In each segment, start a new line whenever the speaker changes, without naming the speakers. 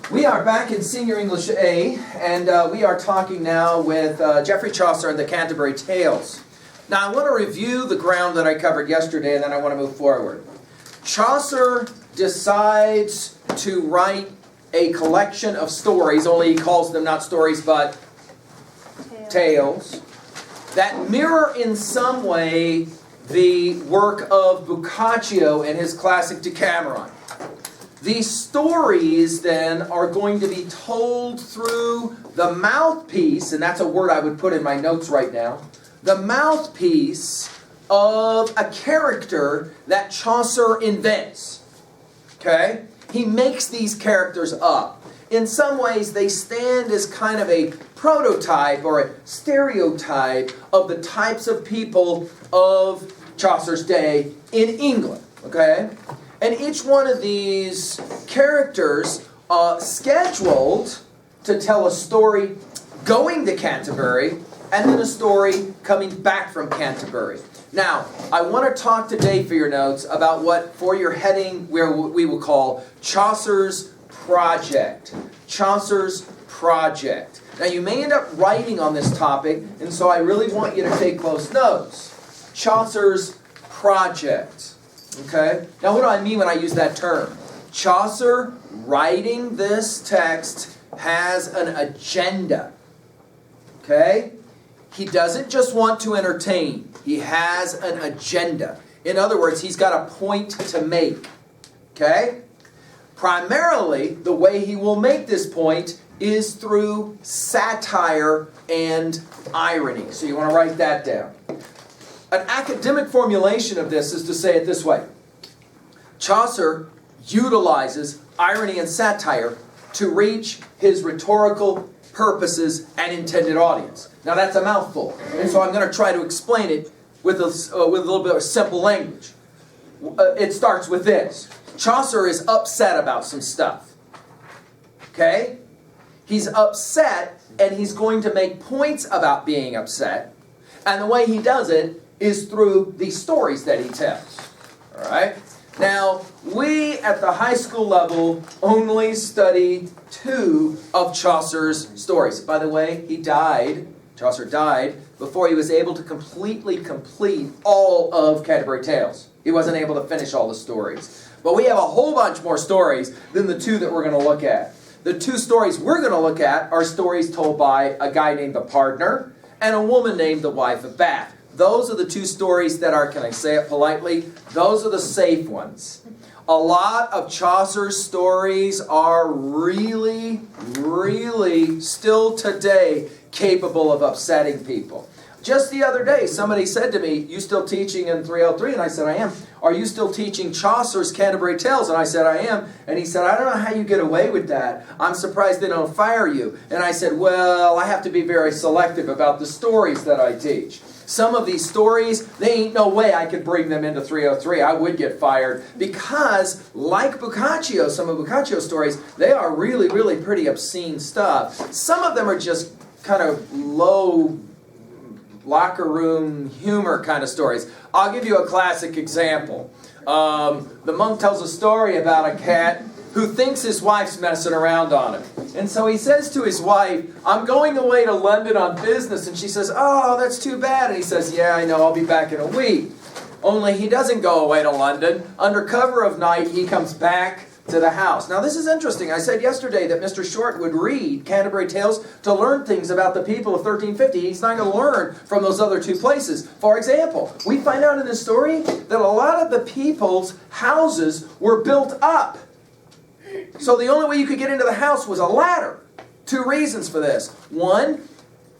We are back in Senior English A, and we are talking now with Geoffrey Chaucer and the Canterbury Tales. Now I want to review the ground that I covered yesterday, and then I want to move forward. Chaucer decides to write a collection of stories, only he calls them not stories but tales, that mirror in some way the work of Boccaccio in his classic Decameron. These stories then are going to be told through the mouthpiece, and that's a word I would put in my notes right now, the mouthpiece of a character that Chaucer invents. Okay? He makes these characters up. In some ways, they stand as kind of a prototype or a stereotype of the types of people of Chaucer's day in England. Okay? And each one of these characters scheduled to tell a story going to Canterbury and then a story coming back from Canterbury. Now, I want to talk today for your notes about what for your heading we will call Chaucer's Project. Chaucer's Project. Now, you may end up writing on this topic, and so I really want you to take close notes. Chaucer's Project. Okay? Now, what do I mean when I use that term? Chaucer, writing this text, has an agenda. Okay? He doesn't just want to entertain. He has an agenda. In other words, he's got a point to make. Okay? Primarily, the way he will make this point is through satire and irony. So you want to write that down. An academic formulation of this is to say it this way. Chaucer utilizes irony and satire to reach his rhetorical purposes and intended audience. Now that's a mouthful, and so I'm going to try to explain it with a little bit of simple language. It starts with this. Chaucer is upset about some stuff. Okay? He's upset, and he's going to make points about being upset, and the way he does it is through the stories that he tells. All right? Now, we at the high school level only study 2 of Chaucer's stories. By the way, Chaucer died before he was able to completely complete all of Canterbury Tales. He wasn't able to finish all the stories. But we have a whole bunch more stories than the 2 that we're going to look at. The 2 stories we're going to look at are stories told by a guy named the Pardoner and a woman named the Wife of Bath. Those are the 2 stories that are, can I say it politely? Those are the safe ones. A lot of Chaucer's stories are really, really still today capable of upsetting people. Just the other day, somebody said to me, "You still teaching in 303?" And I said, "I am." "Are you still teaching Chaucer's Canterbury Tales?" And I said, "I am." And he said, "I don't know how you get away with that. I'm surprised they don't fire you." And I said, "Well, I have to be very selective about the stories that I teach. Some of these stories, they ain't no way I could bring them into 303. I would get fired because, like Boccaccio, some of Boccaccio's stories, they are really, really pretty obscene stuff. Some of them are just kind of low locker room humor kind of stories. I'll give you a classic example. The monk tells a story about a cat who thinks his wife's messing around on him. And so he says to his wife, "I'm going away to London on business." And she says, "Oh, that's too bad." And he says, "Yeah, I know, I'll be back in a week." Only he doesn't go away to London. Under cover of night, he comes back to the house. Now this is interesting. I said yesterday that Mr. Short would read Canterbury Tales to learn things about the people of 1350. He's not going to learn from those other 2 places. For example, we find out in this story that a lot of the people's houses were built up. So the only way you could get into the house was a ladder. 2 reasons for this. 1,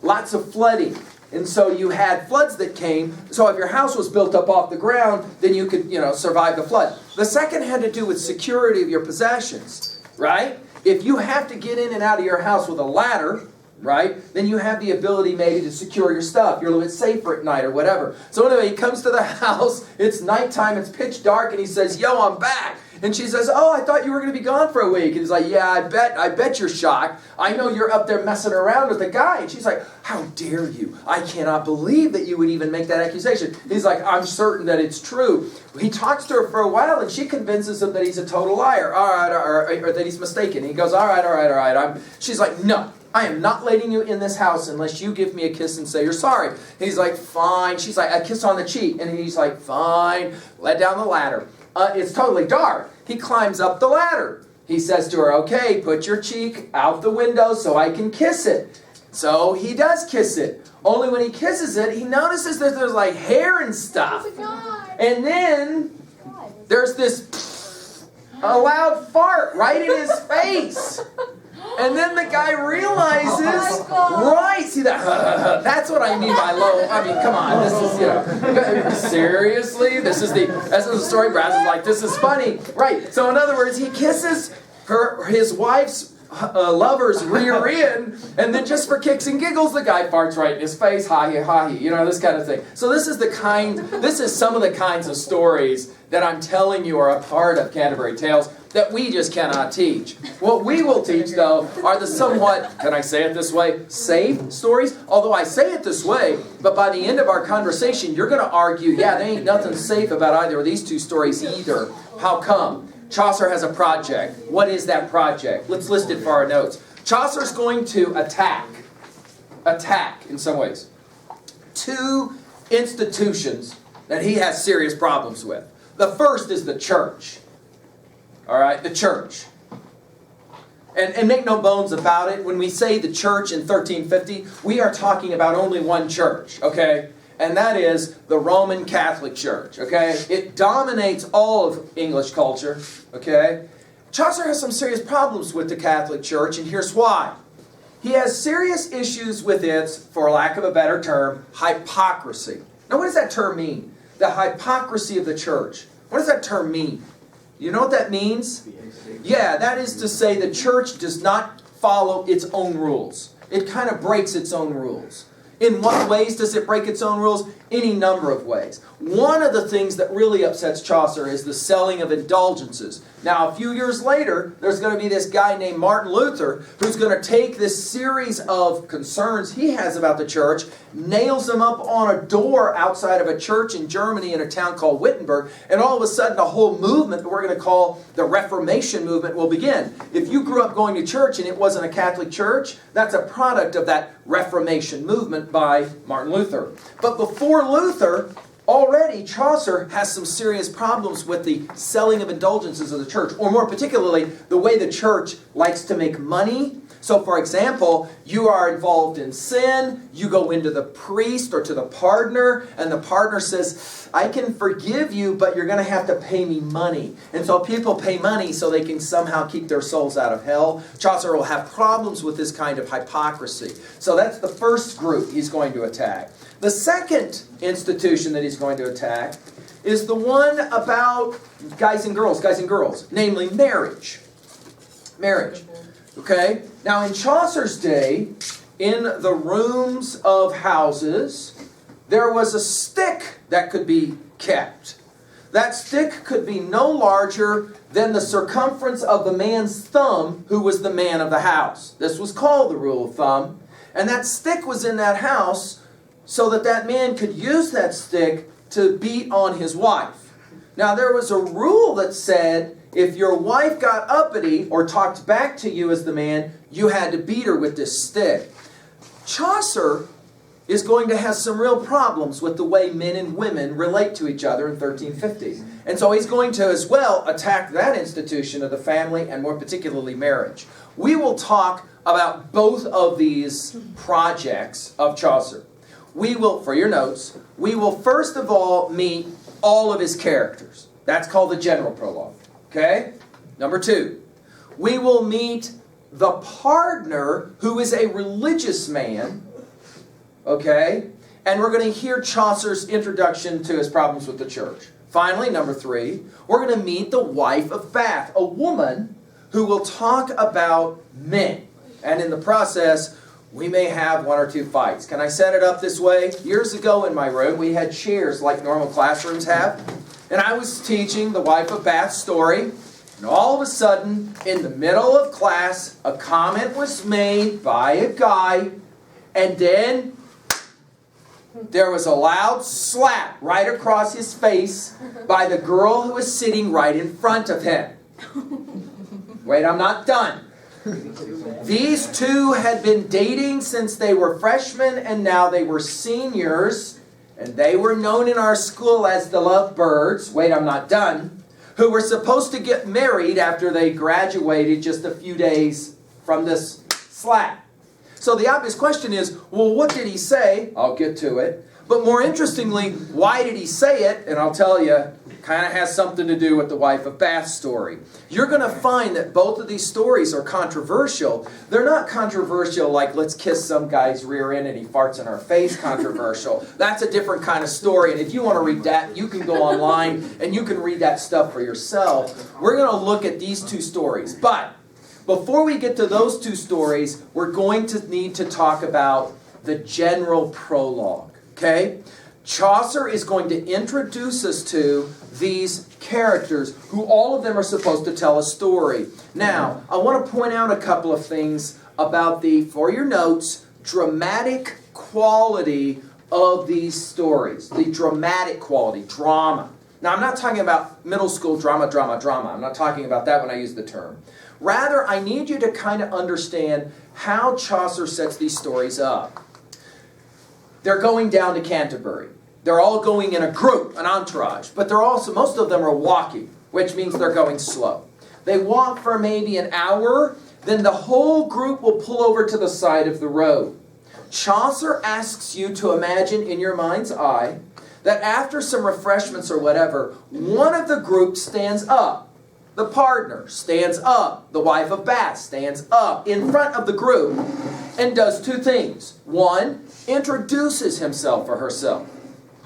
lots of flooding. And so you had floods that came. So if your house was built up off the ground, then you could, survive the flood. The second had to do with security of your possessions, right? If you have to get in and out of your house with a ladder, right, then you have the ability maybe to secure your stuff. You're a little bit safer at night or whatever. So anyway, he comes to the house. It's nighttime. It's pitch dark. And he says, "Yo, I'm back." And she says, oh, I thought you were going to be gone for a week. And he's like, yeah, I bet you're shocked. I know you're up there messing around with a guy. And she's like, how dare you? I cannot believe that you would even make that accusation. He's like, I'm certain that it's true. He talks to her for a while, and she convinces him that he's a total liar, or that he's mistaken. He goes, all right. She's like, no. I am not letting you in this house unless you give me a kiss and say you're sorry. And he's like, fine. She's like, a kiss on the cheek. And he's like, fine. Let down the ladder. It's totally dark. He climbs up the ladder. He says to her, okay, put your cheek out the window so I can kiss it. So he does kiss it. Only when he kisses it, he notices that there's like hair and stuff. And then there's this a loud fart right in his face. And then the guy realizes, right, see that, that's what I mean by low, I mean, come on, this is, seriously, this is the story, Brass is like, this is funny, right, so in other words, he kisses his wife's lover's rear end, and then just for kicks and giggles, the guy farts right in his face, ha-he, this kind of thing. So this is some of the kinds of stories that I'm telling you are a part of Canterbury Tales that we just cannot teach. What we will teach, though, are the somewhat, can I say it this way, safe stories? Although I say it this way, but by the end of our conversation, you're going to argue, yeah, there ain't nothing safe about either of these two stories either. How come? Chaucer has a project. What is that project? Let's list it for our notes. Chaucer's going to attack in some ways, two institutions that he has serious problems with. The first is the church. All right, the church. And make no bones about it, when we say the church in 1350, we are talking about only one church, okay? And that is the Roman Catholic Church, okay? It dominates all of English culture, okay? Chaucer has some serious problems with the Catholic Church, and here's why. He has serious issues with its, for lack of a better term, hypocrisy. Now, what does that term mean? The hypocrisy of the church. What does that term mean? You know what that means? Yeah, that is to say the church does not follow its own rules. It kind of breaks its own rules. In what ways does it break its own rules? Any number of ways. One of the things that really upsets Chaucer is the selling of indulgences. Now, a few years later, there's going to be this guy named Martin Luther who's going to take this series of concerns he has about the church, nails them up on a door outside of a church in Germany in a town called Wittenberg, and all of a sudden a whole movement that we're going to call the Reformation movement will begin. If you grew up going to church and it wasn't a Catholic church, that's a product of that Reformation movement by Martin Luther. But before Luther, already Chaucer has some serious problems with the selling of indulgences of the church, or more particularly, the way the church likes to make money. So, for example, you are involved in sin, you go into the priest or to the pardoner, and the pardoner says, I can forgive you, but you're going to have to pay me money. And so people pay money so they can somehow keep their souls out of hell. Chaucer will have problems with this kind of hypocrisy. So that's the first group he's going to attack. The second institution that he's going to attack is the one about guys and girls, namely marriage. Marriage. Okay? Now in Chaucer's day, in the rooms of houses, there was a stick that could be kept. That stick could be no larger than the circumference of the man's thumb, who was the man of the house. This was called the rule of thumb. And that stick was in that house so that that man could use that stick to beat on his wife. Now there was a rule that said if your wife got uppity or talked back to you as the man, you had to beat her with this stick. Chaucer is going to have some real problems with the way men and women relate to each other in 1350. And so he's going to as well attack that institution of the family and more particularly marriage. We will talk about both of these projects of Chaucer. We will, for your notes, we will first of all meet all of his characters. That's called the general prologue. Okay? Number 2, we will meet the pardoner who is a religious man. Okay? And we're going to hear Chaucer's introduction to his problems with the church. Finally, number 3, we're going to meet the wife of Bath, a woman who will talk about men. And in the process, we may have 1 or 2 fights. Can I set it up this way? Years ago in my room, we had chairs like normal classrooms have. And I was teaching the wife of Bath story. And all of a sudden, in the middle of class, a comment was made by a guy, and then there was a loud slap right across his face by the girl who was sitting right in front of him. Wait, I'm not done. These two had been dating since they were freshmen, and now they were seniors, and they were known in our school as the lovebirds. Wait, I'm not done. Who were supposed to get married after they graduated just a few days from this slap. So the obvious question is, well, what did he say? I'll get to it. But more interestingly, why did he say it? And I'll tell you, kind of has something to do with the wife of Bath story. You're going to find that both of these stories are controversial. They're not controversial like let's kiss some guy's rear end and he farts in our face controversial. That's a different kind of story. And if you want to read that, you can go online and you can read that stuff for yourself. We're going to look at these two stories. But before we get to those two stories, we're going to need to talk about the general prologue. Okay? Chaucer is going to introduce us to these characters who all of them are supposed to tell a story. Now, I want to point out a couple of things about the, for your notes, dramatic quality of these stories. The dramatic quality, drama. Now, I'm not talking about middle school drama. I'm not talking about that when I use the term. Rather, I need you to kind of understand how Chaucer sets these stories up. They're going down to Canterbury. They're all going in a group, an entourage, but they're also, most of them are walking, which means they're going slow. They walk for maybe an hour, then the whole group will pull over to the side of the road. Chaucer asks you to imagine in your mind's eye that after some refreshments or whatever, one of the group stands up. The partner stands up. The wife of Bath stands up in front of the group and does two things. One, introduces himself or herself.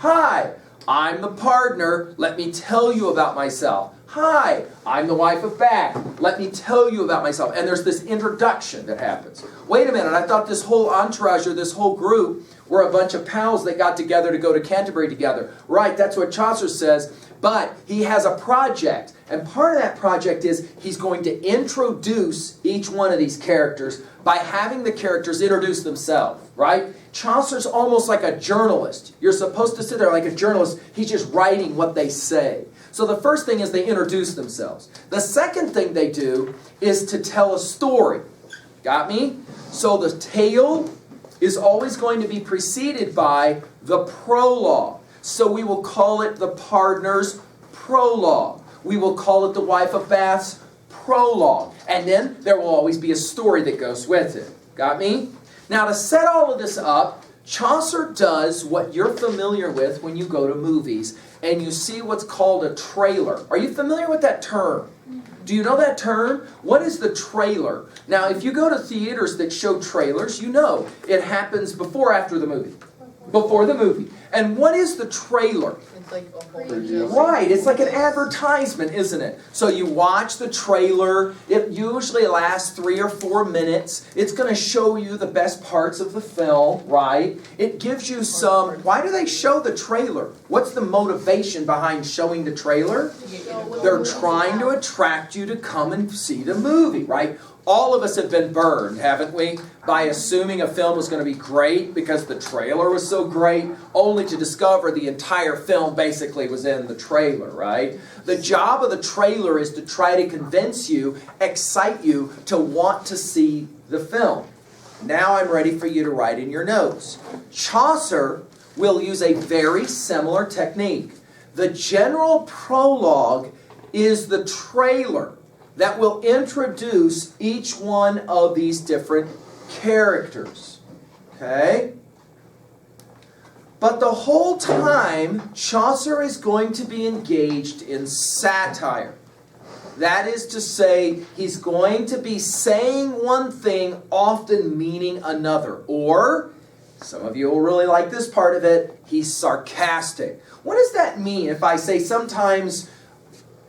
Hi, I'm the partner. Let me tell you about myself. Hi, I'm the wife of Bath. Let me tell you about myself. And there's this introduction that happens. Wait a minute, I thought this whole entourage or this whole group were a bunch of pals that got together to go to Canterbury together. Right, that's what Chaucer says. But he has a project. And part of that project is he's going to introduce each one of these characters by having the characters introduce themselves, right? Chaucer's almost like a journalist. You're supposed to sit there like a journalist. He's just writing what they say. So the first thing is they introduce themselves. The second thing they do is to tell a story. Got me? So the tale is always going to be preceded by the prologue. So we will call it the partner's prologue. We will call it the wife of Bath's prologue. And then there will always be a story that goes with it. Got me? Now to set all of this up, Chaucer does what you're familiar with when you go to movies and you see what's called a trailer. Are you familiar with that term? Do you know that term? What is the trailer? Now if you go to theaters that show trailers, you know it happens before or after the movie. Before the movie. And what is the trailer?
It's like a whole
Right, it's like an advertisement, isn't it? So you watch the trailer, it usually lasts 3 or 4 minutes. It's going to show you the best parts of the film, right? It gives you some, why do they show the trailer? What's the motivation behind showing the trailer? They're trying to attract you to come and see the movie, right? All of us have been burned, haven't we? By assuming a film was going to be great because the trailer was so great, only to discover the entire film basically was in the trailer, right? The job of the trailer is to try to convince you, excite you to want to see the film. Now I'm ready for you to write in your notes. Chaucer will use a very similar technique. The general prologue is the trailer that will introduce each one of these different characters. Okay? But the whole time, Chaucer is going to be engaged in satire. That is to say, he's going to be saying one thing, often meaning another. Or, some of you will really like this part of it, he's sarcastic. What does that mean if I say sometimes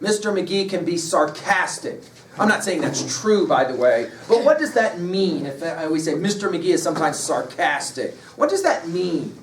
Mr. McGee can be sarcastic? I'm not saying that's true, by the way, but what does that mean if we say Mr. McGee is sometimes sarcastic? What does that mean?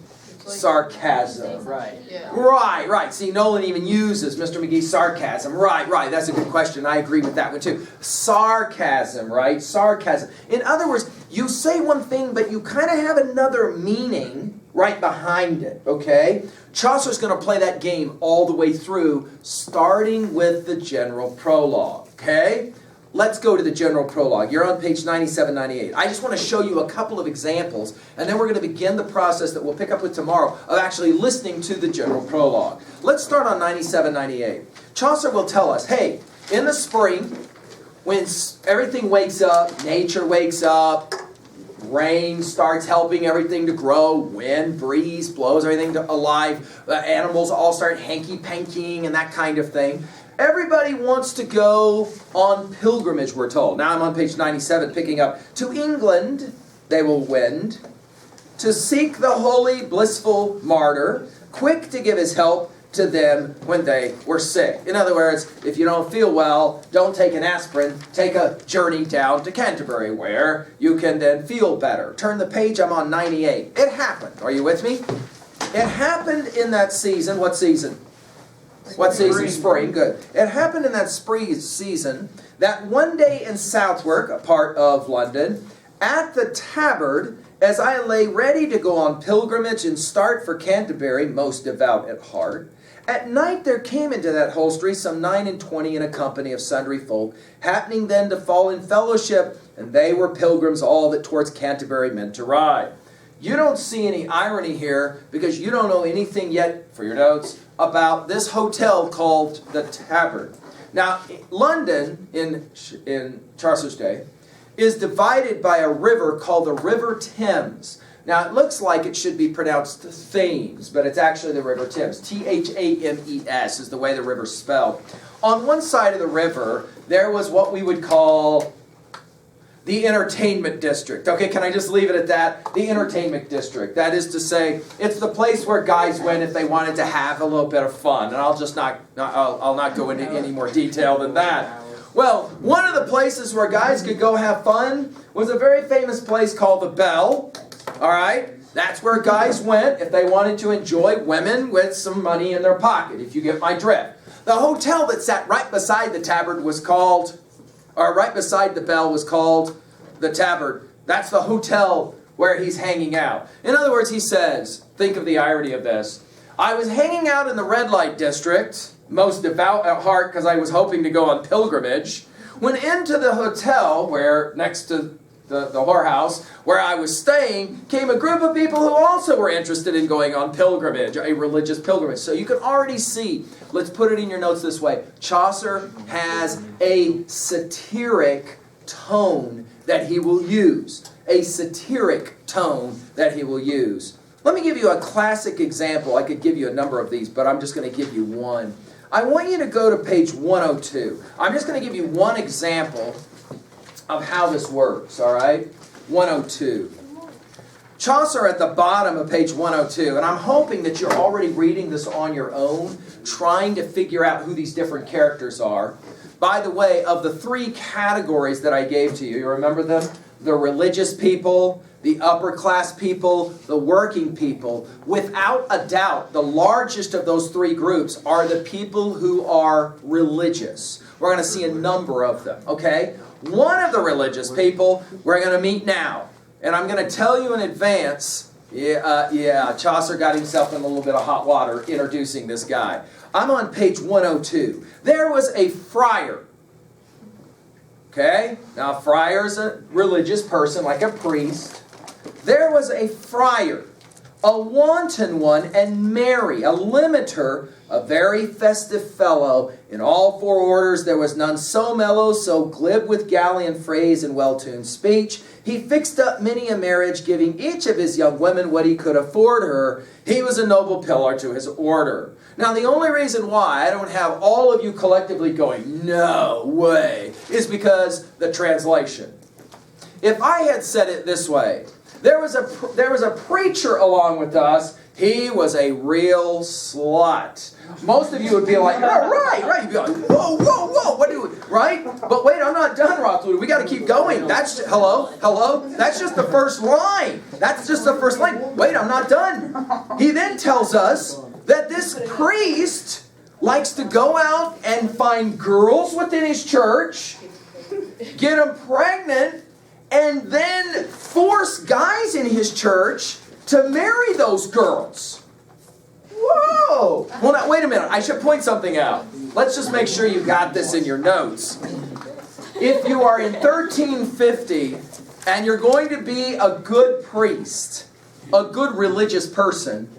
Sarcasm.
Right.
Yeah.
Right. See, Nolan even uses Mr. McGee's sarcasm. Right. That's a good question. I agree with that one too. Sarcasm, right? Sarcasm. In other words, you say one thing, but you kind of have another meaning right behind it, okay? Chaucer's going to play that game all the way through, starting with the general prologue, okay? Let's go to the general prologue. You're on page 97, 98. I just want to show you a couple of examples, and then we're going to begin the process that we'll pick up with tomorrow of actually listening to the general prologue. Let's start on 97, 98. Chaucer will tell us, hey, in the spring, when everything wakes up, nature wakes up, rain starts helping everything to grow, wind, breeze blows everything alive, animals all start hanky-pankying and that kind of thing. Everybody wants to go on pilgrimage, we're told. Now I'm on page 97, picking up. To England they will wend, to seek the holy, blissful martyr, quick to give his help to them when they were sick. In other words, if you don't feel well, don't take an aspirin, take a journey down to Canterbury where you can then feel better. Turn the page, I'm on 98. It happened. Are you with me? It happened in that season. What season? What season? Spring. Good. It happened in that spring season that one day in Southwark, a part of London, at the Tabard, as I lay ready to go on pilgrimage and start for Canterbury, most devout at heart, at night there came into that hostelry some 29 in a company of sundry folk, happening then to fall in fellowship, and they were pilgrims all that towards Canterbury meant to ride. You don't see any irony here because you don't know anything yet, for your notes, about this hotel called the Tabard. Now, London, in Chaucer's day, is divided by a river called the River Thames. Now, it looks like it should be pronounced Thames, but it's actually the River Thames. T-H-A-M-E-S is the way the river's spelled. On one side of the river, there was what we would call the entertainment district. Okay, can I just leave it at that? The entertainment district. That is to say, it's the place where guys went if they wanted to have a little bit of fun. And I'll not go into any more detail than that. Well, one of the places where guys could go have fun was a very famous place called the Bell. All right? That's where guys went if they wanted to enjoy women with some money in their pocket, if you get my drift. The hotel that sat right beside the Tabard was called, or right beside the Bell was called the Tabard. That's the hotel where he's hanging out. In other words, he says, think of the irony of this. I was hanging out in the red light district, most devout at heart because I was hoping to go on pilgrimage, when into the hotel where, next to the whorehouse, where I was staying, came a group of people who also were interested in going on pilgrimage, a religious pilgrimage. So you can already see, let's put it in your notes this way, Chaucer has a satiric tone that he will use. A satiric tone that he will use. Let me give you a classic example. I could give you a number of these, but I'm just going to give you one. I want you to go to page 102. I'm just going to give you one example of how this works, all right? 102. Chaucer at the bottom of page 102, and I'm hoping that you're already reading this on your own, trying to figure out who these different characters are. By the way, of the three categories that I gave to you, you remember them? The religious people, the upper class people, the working people. Without a doubt, the largest of those three groups are the people who are religious. We're going to see a number of them, okay? One of the religious people we're going to meet now. And I'm going to tell you in advance, Chaucer got himself in a little bit of hot water introducing this guy. I'm on page 102. There was a friar. Okay? Now, a friar is a religious person, like a priest. There was a friar, a wanton one, and merry, a limiter, a very festive fellow. In all four orders there was none so mellow, so glib with gallant phrase and well-tuned speech. He fixed up many a marriage, giving each of his young women what he could afford her. He was a noble pillar to his order. Now, the only reason why I don't have all of you collectively going, no way, is because the translation. If I had said it this way, there was a preacher along with us. He was a real slut. Most of you would be like, oh, right. You'd be like, whoa, what do we, right? But wait, I'm not done, Rothwood. We got to keep going. Hello? That's just the first line. That's just the first line. Wait, I'm not done. He then tells us that this priest likes to go out and find girls within his church, get them pregnant, and then force guys in his church to marry those girls. Whoa! Well, now, wait a minute. I should point something out. Let's just make sure you got this in your notes. If you are in 1350 and you're going to be a good priest, a good religious person,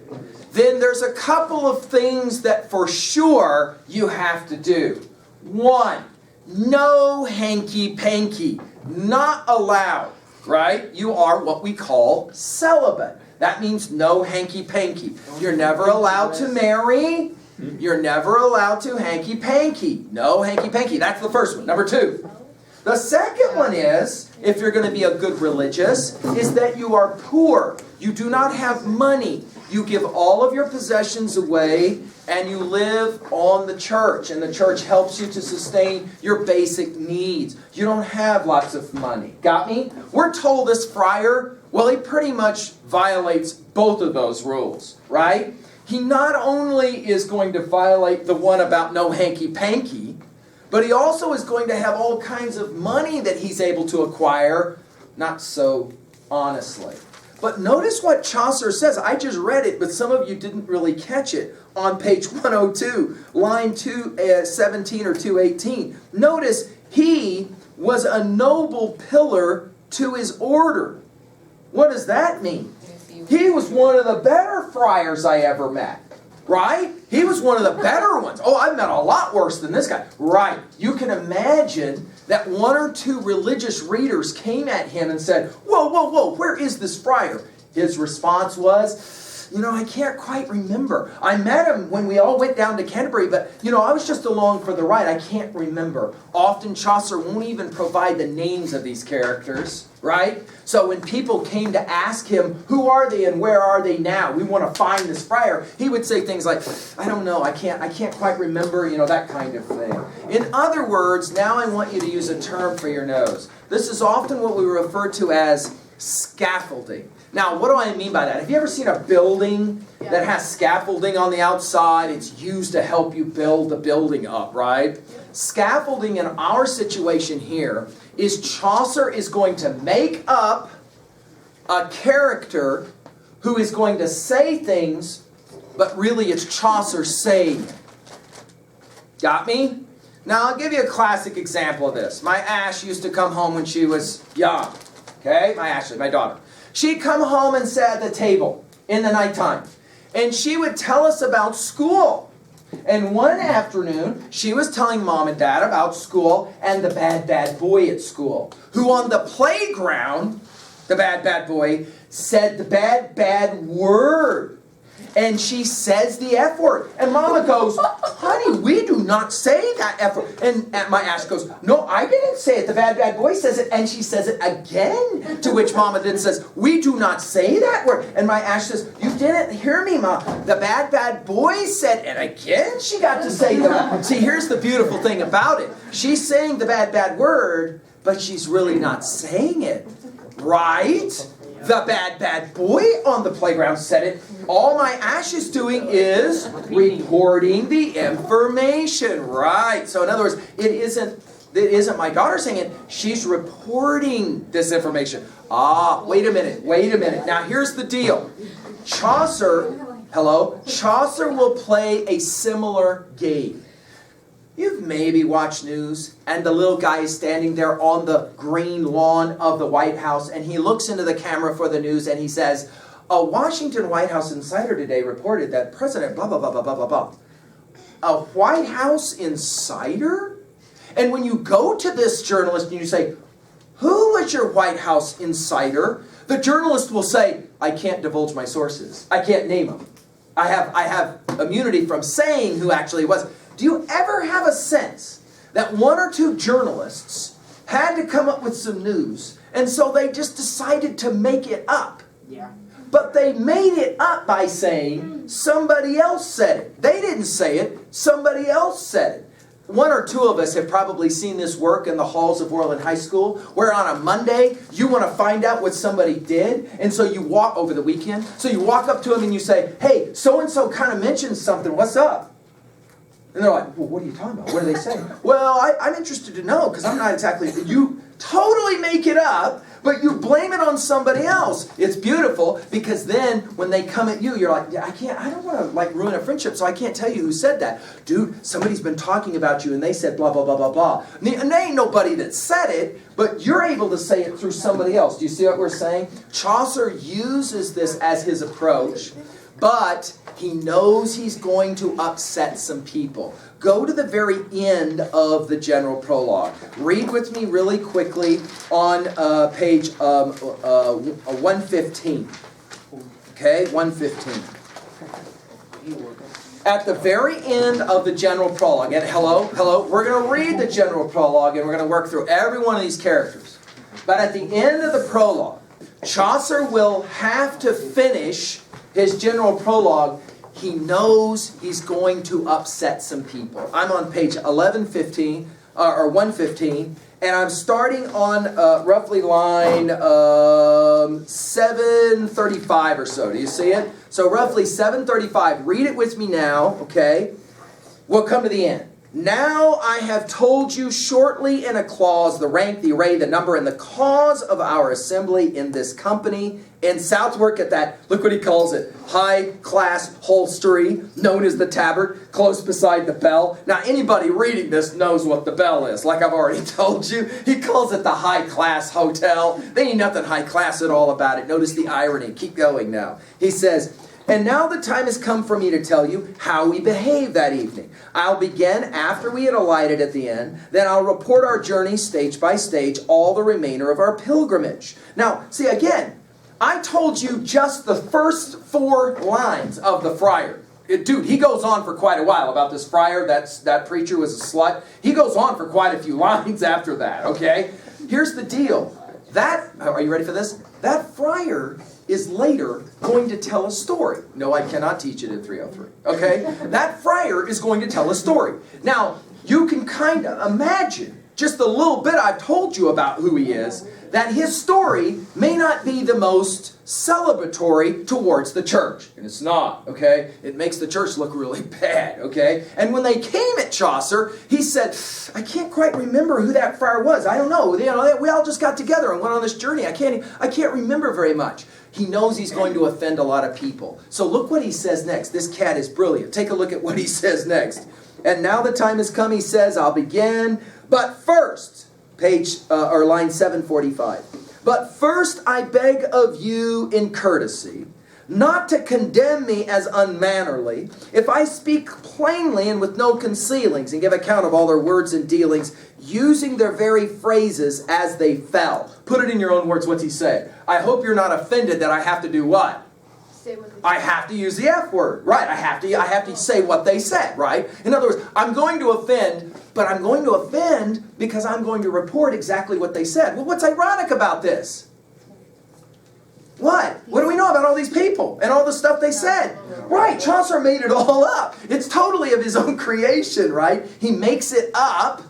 then there's a couple of things that for sure you have to do. One, no hanky-panky. Not allowed, right? You are what we call celibate. That means no hanky-panky. You're never allowed to marry. You're never allowed to hanky-panky. No hanky-panky. That's the first one. Number two. The second one is, if you're going to be a good religious, is that you are poor. You do not have money. You give all of your possessions away and you live on the church. And the church helps you to sustain your basic needs. You don't have lots of money. Got me? We're told this friar, well, he pretty much violates both of those rules, right? He not only is going to violate the one about no hanky-panky, but he also is going to have all kinds of money that he's able to acquire, not so honestly. But notice what Chaucer says. I just read it, but some of you didn't really catch it. On page 102, line 217 or 218. Notice, he was a noble pillar to his order. What does that mean? He was one of the better friars I ever met. Right? He was one of the better ones. Oh, I've met a lot worse than this guy. Right. You can imagine that one or two religious readers came at him and said, whoa, where is this friar? His response was, I can't quite remember. I met him when we all went down to Canterbury, but, I was just along for the ride. I can't remember. Often Chaucer won't even provide the names of these characters, right? So when people came to ask him, who are they and where are they now? We want to find this friar. He would say things like, I don't know, I can't quite remember, that kind of thing. In other words, now I want you to use a term for your nose. This is often what we refer to as scaffolding. Now, what do I mean by that? Have you ever seen a building that has scaffolding on the outside? It's used to help you build the building up, right? Scaffolding in our situation here is Chaucer is going to make up a character who is going to say things, but really it's Chaucer saying it. Got me? Now, I'll give you a classic example of this. My Ash used to come home when she was young. Okay? My Ashley, my daughter. She'd come home and sit at the table in the nighttime. And she would tell us about school. And one afternoon, she was telling Mom and Dad about school and the bad boy at school, who on the playground, the bad boy, said the bad word. And she says the F word. And Mama goes, honey, we do not say that F word. And my Ash goes, no, I didn't say it. The bad boy says it. And she says it again. To which Mama then says, we do not say that word. And my Ash says, you didn't hear me, Ma. The bad boy said, and again she got to say the. See, here's the beautiful thing about it. She's saying the bad word, but she's really not saying it. Right? The bad boy on the playground said it. All my Ash is doing is reporting the information. Right. So in other words, it isn't my daughter saying it. She's reporting this information. Wait a minute. Now here's the deal. Chaucer will play a similar game. You've maybe watched news, and the little guy is standing there on the green lawn of the White House, and he looks into the camera for the news, and he says, a Washington White House insider today reported that President blah, blah, blah, blah, blah, blah, blah. A White House insider? And when you go to this journalist and you say, who was your White House insider? The journalist will say, I can't divulge my sources. I can't name them. I have immunity from saying who actually it was. Do you ever have a sense that one or two journalists had to come up with some news, and so they just decided to make it up?
Yeah.
But they made it up by saying somebody else said it. They didn't say it. Somebody else said it. One or two of us have probably seen this work in the halls of Worland High School, where on a Monday, you want to find out what somebody did, and so you walk over the weekend, so you walk up to them and you say, hey, so-and-so kind of mentioned something, what's up? And they're like, well, what are you talking about? What are they saying? Well, I'm interested to know, because I'm not exactly, you totally make it up, but you blame it on somebody else. It's beautiful, because then when they come at you, you're like, yeah, I don't want to like ruin a friendship, so I can't tell you who said that. Dude, somebody's been talking about you and they said blah, blah, blah, blah, blah. And there ain't nobody that said it, but you're able to say it through somebody else. Do you see what we're saying? Chaucer uses this as his approach, but he knows he's going to upset some people. Go to the very end of the general prologue. Read with me really quickly on page 115. Okay, 115. At the very end of the general prologue, and hello, we're going to read the general prologue and we're going to work through every one of these characters. But at the end of the prologue, Chaucer will have to finish his general prologue. He knows he's going to upset some people. I'm on page 115, and I'm starting on roughly line 735 or so. Do you see it? So roughly 735. Read it with me now, okay? We'll come to the end. Now I have told you shortly in a clause the rank, the array, the number, and the cause of our assembly in this company in Southwark at that, look what he calls it, high-class hostelry, known as the Tabard, close beside the Bell. Now anybody reading this knows what the Bell is, like I've already told you. He calls it the high-class hotel. There ain't nothing high-class at all about it. Notice the irony. Keep going now. He says, and now the time has come for me to tell you how we behaved that evening. I'll begin after we had alighted at the inn. Then I'll report our journey stage by stage, all the remainder of our pilgrimage. Now, see again, I told you just the first 4 lines of the Friar. Dude, he goes on for quite a while about this Friar. That preacher was a slut. He goes on for quite a few lines after that, okay? Here's the deal. Are you ready for this? That Friar is later going to tell a story. No, I cannot teach it in 303. Okay? That Friar is going to tell a story. Now, you can kind of imagine, just a little bit I've told you about who he is, that his story may not be the most celebratory towards the church. And it's not, okay? It makes the church look really bad, okay? And when they came at Chaucer, he said, I can't quite remember who that friar was. I don't know. You know, we all just got together and went on this journey. I can't remember very much. He knows he's going to offend a lot of people. So look what he says next. This cat is brilliant. Take a look at what he says next. And now the time has come, he says, I'll begin. But first, line 745. But first I beg of you in courtesy, not to condemn me as unmannerly, if I speak plainly and with no concealings, and give account of all their words and dealings, using their very phrases as they fell. Put it in your own words. What's he say? I hope you're not offended that I have to do what? I have to use the F word, right? I have to say what they said, right? In other words, I'm going to offend, but I'm going to offend because I'm going to report exactly what they said. Well, what's ironic about this? What? What do we know about all these people and all the stuff they said? Right, Chaucer made it all up. It's totally of his own creation, right? He makes it up.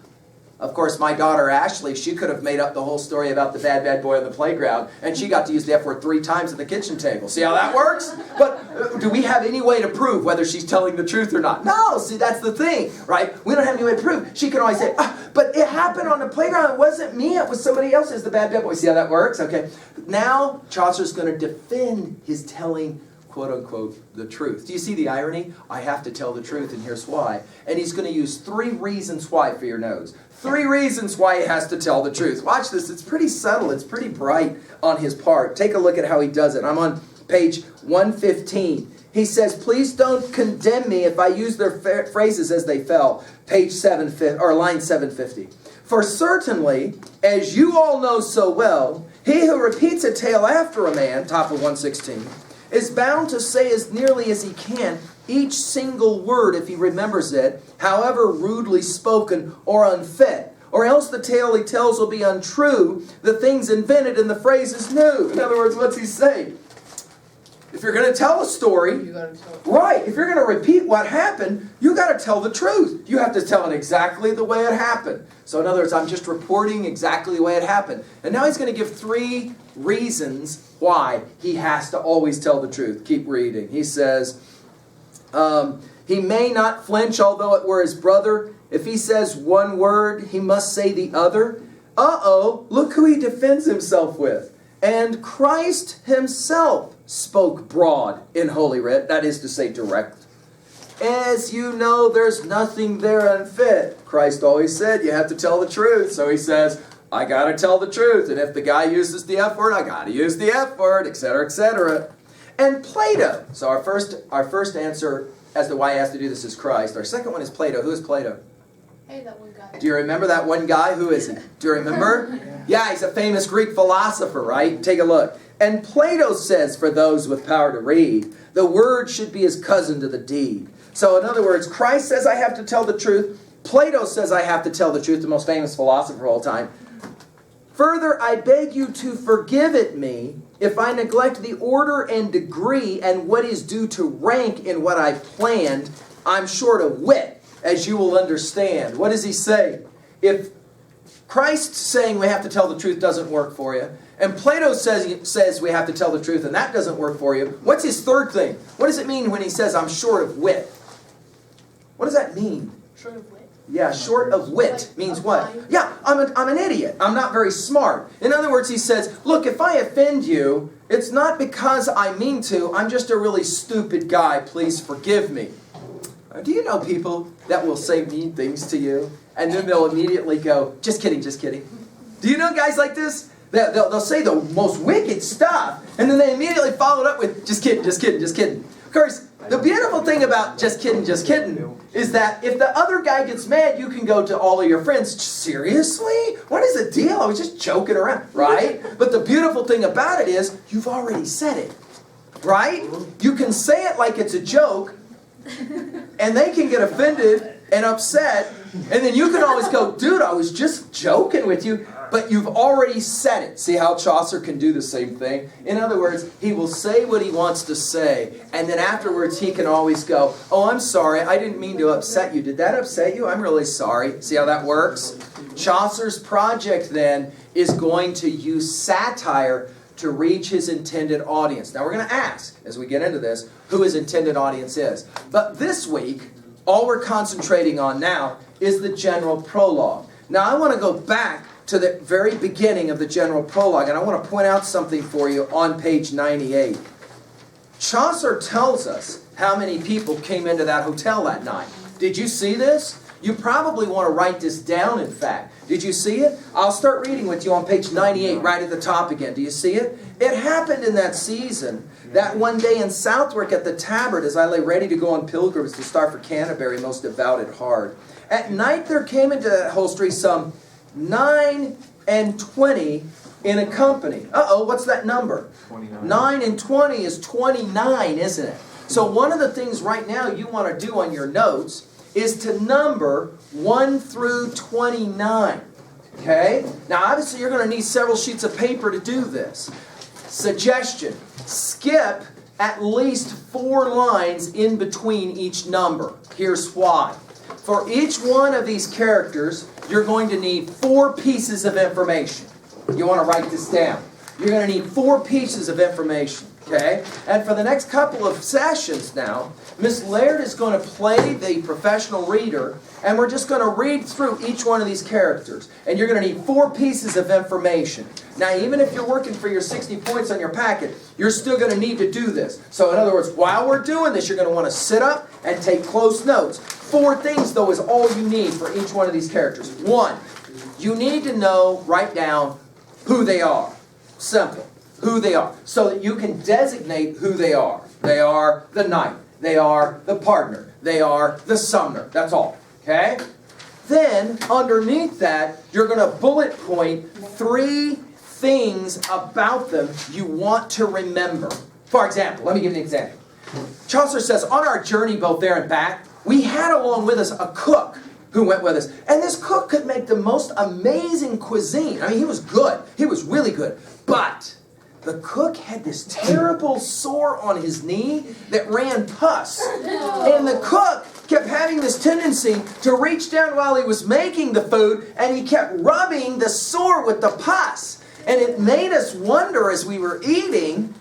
Of course, my daughter Ashley, she could have made up the whole story about the bad boy on the playground, and she got to use the F word 3 times at the kitchen table. See how that works? But do we have any way to prove whether she's telling the truth or not? No, see, that's the thing, right? We don't have any way to prove. She can always say, but it happened on the playground. It wasn't me. It was somebody else. It's the bad boy. See how that works? Okay. Now, Chaucer's going to defend his telling, quote-unquote, the truth. Do you see the irony? I have to tell the truth, and here's why. And he's going to use 3 reasons why for your nose. 3 reasons why he has to tell the truth. Watch this. It's pretty subtle. It's pretty bright on his part. Take a look at how he does it. I'm on page 115. He says, please don't condemn me if I use their phrases as they fell. Line 750. For certainly, as you all know so well, he who repeats a tale after a man, top of 116, is bound to say as nearly as he can each single word if he remembers it, however rudely spoken or unfit. Or else the tale he tells will be untrue, the things invented and the phrases new. In other words, what's he saying? If you're going to tell a story,
You gotta tell it.
right, if you're going to repeat what happened, you got to tell the truth. You have to tell it exactly the way it happened. So in other words, I'm just reporting exactly the way it happened. And now he's going to give 3 reasons why he has to always tell the truth. Keep reading. He says, he may not flinch although it were his brother. If he says one word, he must say the other. Uh-oh, look who he defends himself with. And Christ himself spoke broad in Holy Writ, that is to say direct. As you know, there's nothing there unfit. Christ always said you have to tell the truth. So he says, I got to tell the truth. And if the guy uses the F word, I got to use the F word, etc., etc. And Plato. So our first answer as to why he has to do this is Christ. Our second one is Plato. Who is Plato?
Hey, that one guy.
Do you remember that one guy? Who is he? Do you remember? Yeah, he's a famous Greek philosopher, right? Take a look. And Plato says, for those with power to read, the word should be his cousin to the deed. So in other words, Christ says I have to tell the truth. Plato says I have to tell the truth, the most famous philosopher of all time. Further, I beg you to forgive it me if I neglect the order and degree and what is due to rank in what I planned. I'm short of wit, as you will understand. What does he say? If Christ saying we have to tell the truth doesn't work for you, and Plato says we have to tell the truth and that doesn't work for you, what's his third thing? What does it mean when he says I'm short of wit? What does that mean?
Short of wit.
Yeah, short of wit means what? Yeah, I'm an idiot. I'm not very smart. In other words, he says, look, if I offend you, it's not because I mean to. I'm just a really stupid guy. Please forgive me. Do you know people that will say mean things to you, and then they'll immediately go, just kidding, just kidding? Do you know guys like this? They'll say the most wicked stuff, and then they immediately follow it up with, just kidding, just kidding, just kidding. Of course, the beautiful thing about just kidding, is that if the other guy gets mad, you can go to all of your friends, seriously? What is the deal? I was just joking around, right? But the beautiful thing about it is, you've already said it, right? You can say it like it's a joke, and they can get offended and upset, and then you can always go, dude, I was just joking with you, but you've already said it. See how Chaucer can do the same thing? In other words, he will say what he wants to say, and then afterwards he can always go, oh, I'm sorry, I didn't mean to upset you. Did that upset you? I'm really sorry. See how that works? Chaucer's project then is going to use satire to reach his intended audience. Now we're going to ask, as we get into this, who his intended audience is. But this week, all we're concentrating on now is the general prologue. Now I want to go back to the very beginning of the general prologue, and I want to point out something for you on page 98. Chaucer tells us how many people came into that hotel that night. Did you see this? You probably want to write this down, in fact. Did you see it? I'll start reading with you on page 98, right at the top again. Do you see it? It happened in that season, that one day in Southwark at the Tabard, as I lay ready to go on pilgrims to start for Canterbury, most devout at heart. At night there came into that hostelry some 9 and 20 in a company. Uh-oh, what's that number?
29.
9 and 20 is 29, isn't it? So one of the things right now you want to do on your notes is to number 1 through 29. Okay? Now obviously you're going to need several sheets of paper to do this. Suggestion: skip at least 4 lines in between each number. Here's why. For each one of these characters, you're going to need 4 pieces of information. You want to write this down. You're going to need 4 pieces of information. Okay? And for the next couple of sessions now, Miss Laird is going to play the professional reader, and we're just going to read through each one of these characters. And you're going to need 4 pieces of information. Now, even if you're working for your 60 points on your packet, you're still going to need to do this. So in other words, while we're doing this, you're going to want to sit up and take close notes. 4 things, though, is all you need for each one of these characters. 1, you need to know, write down who they are. Simple. Who they are. So that you can designate who they are. They are the knight. They are the partner. They are the summoner. That's all. Okay? Then, underneath that, you're going to bullet point 3 things about them you want to remember. For example, let me give you an example. Chaucer says, on our journey both there and back, we had along with us a cook who went with us. And this cook could make the most amazing cuisine. I mean, he was good. He was really good. But the cook had this terrible sore on his knee that ran pus. And the cook kept having this tendency to reach down while he was making the food, and he kept rubbing the sore with the pus. And it made us wonder as we were eating,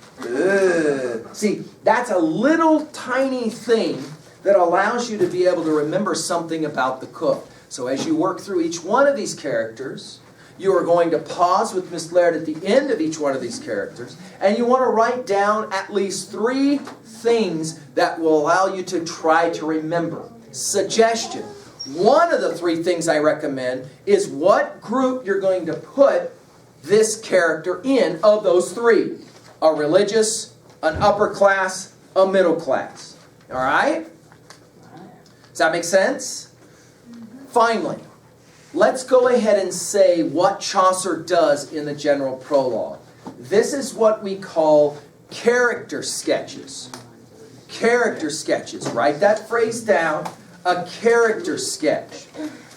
see, that's a little tiny thing that allows you to be able to remember something about the cook. So as you work through each one of these characters, you are going to pause with Miss Laird at the end of each one of these characters, and you want to write down at least 3 things that will allow you to try to remember. Suggestion. One of the 3 things I recommend is what group you're going to put this character in of those 3. A religious, an upper class, a middle class. All right? Does that make sense? Finally, let's go ahead and say what Chaucer does in the general prologue. This is what we call character sketches. Character sketches. Write that phrase down. A character sketch.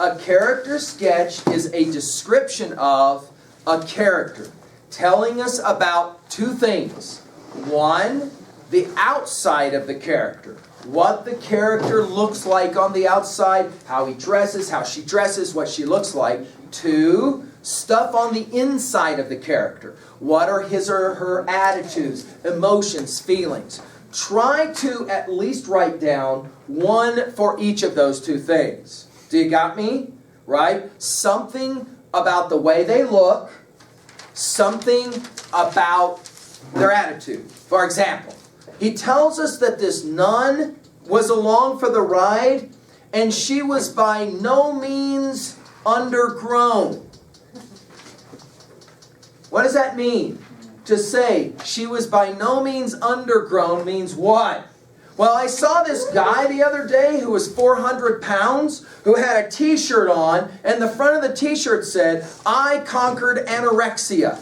A character sketch is a description of a character, telling us about 2 things. 1, the outside of the character. What the character looks like on the outside, how he dresses, how she dresses, what she looks like. 2, stuff on the inside of the character. What are his or her attitudes, emotions, feelings? Try to at least write down 1 for each of those 2 things. Do you got me? Right? Something about the way they look, something about their attitude. For example, he tells us that this nun was along for the ride, and she was by no means undergrown. What does that mean? To say she was by no means undergrown means what? Well, I saw this guy the other day who was 400 pounds, who had a t-shirt on, and the front of the t-shirt said, "I conquered anorexia."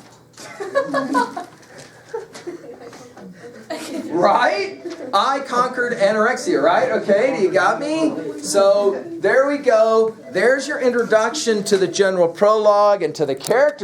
Right? I conquered anorexia, right? Okay, do you got me? So, there we go. There's your introduction to the general prologue and to the character